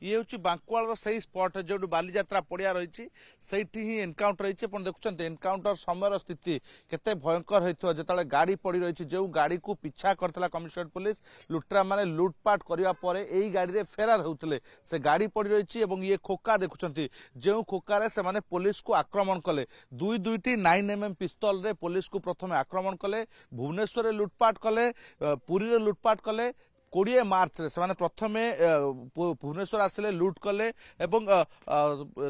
ये हूँ बांकुआल से स्पट जो बालीजात्रा पड़िया रही ही एनकाउंटर रही देखुं एनकाउंटर समय स्थिति केते भयंकर होता जो गाड़ी पड़ रही जो गाड़ी को पिछा करता कमिशनरेट पुलिस लुटेरा माने लुटपाट करने यही गाड़ी फेरार होते से गाड़ी पड़ रही ये खोका देखुं जो खोकार से पुलिस को आक्रमण कले दुईटी 9mm पिस्तल रे पुलिस को प्रथम आक्रमण कले भुवनेश्वर लुटपाट कले पुरी रे लुटपाट कले 20 मार्च रे से प्रथमे भुवनेश्वर आसिले लुट कले एवं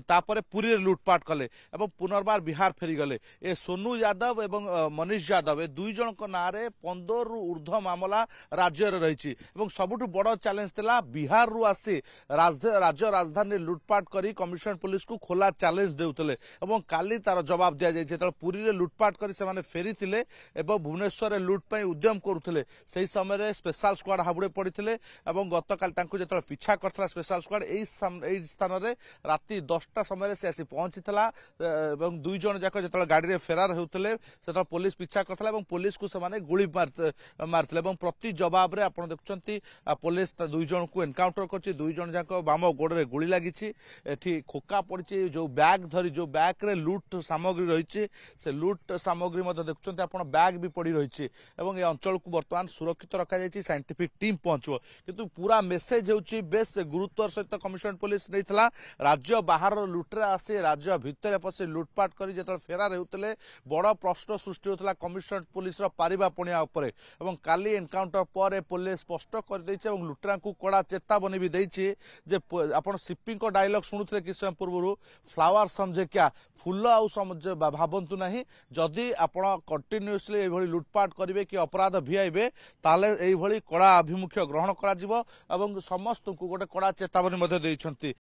तापरे पुरी रे लुटपाट कले एवं पुनर्बार बिहार फेरी गले ए सोनू यादव एवं मनीष यादव ए दुई जन को नारे 15 रु ऊर्ध्व मामला राज्य रे रही एवं सबुठु बड़ चैलेंज थिला बिहार रु आसी राज्य राजधानी लुटपाट करी कमिशनरेट पुलिस को खोला चैलेंज देउतले एवं काली तार जवाब दिया जाय जे पुरी रे लुटपाट करी से माने फेरी थिले एवं भुवनेश्वर रे लुट पई उद्यम करुथिले सेही समय रे स्पेशल स्क्वाड हाबुडे पड़ते और गतकाल जो पिछा करता स्पेशल स्क्वाड यही स्थान में राति 10टा समय से आसी पहुंची दुई जन जाक जो गाड़ी में फेरार होते से पुलिस पिछा करता पुलिस को से गुली मारते प्रति जवाब आप देखुं पुलिस दुई जन को एनकाउंटर कर दुई जन जाक बाम गोड़े गुली लगी खोका पड़ी जो बैग धरी जो बैग रे लुट सामग्री रही से लुट सामग्री देखुं आप बैग भी पड़ी रही ये अंचल को बर्तमान सुरक्षित रखा जाए साइंटिफिक टीम पहुंचो किंतु पूरा मेसेज होची बेस गुरुत्वर सहित कमिशनरेट पुलिस नहीं राज्य बाहर लुटेरा आसी राज्य भितर पशि लुटपाट कर जो फेरार होते बड़ प्रश्न सृष्टि होता कमिशनरेट पुलिस पारिबा पणिया उपरे एवं काली एनकाउंटर पर पुलिस स्पष्ट कर देछि एवं लुटेरा को कड़ा चेतावनी भी देछि जे आपण सिपिंग को डायलॉग शुणुଥିଲେ कि समय पूर्व फ्लावर समझे क्या फूल आउ समझ भावंतु नहीं जदि आपण कंटिन्यूअसली एभली लुटपाट करिवे कि अपराध भिआइबे ताले एभली कड़ा अभिमुख्य ग्रहण करा जिवो एवं समस्त को गोटे कड़ा चेतावनी मध्ये देइछंती।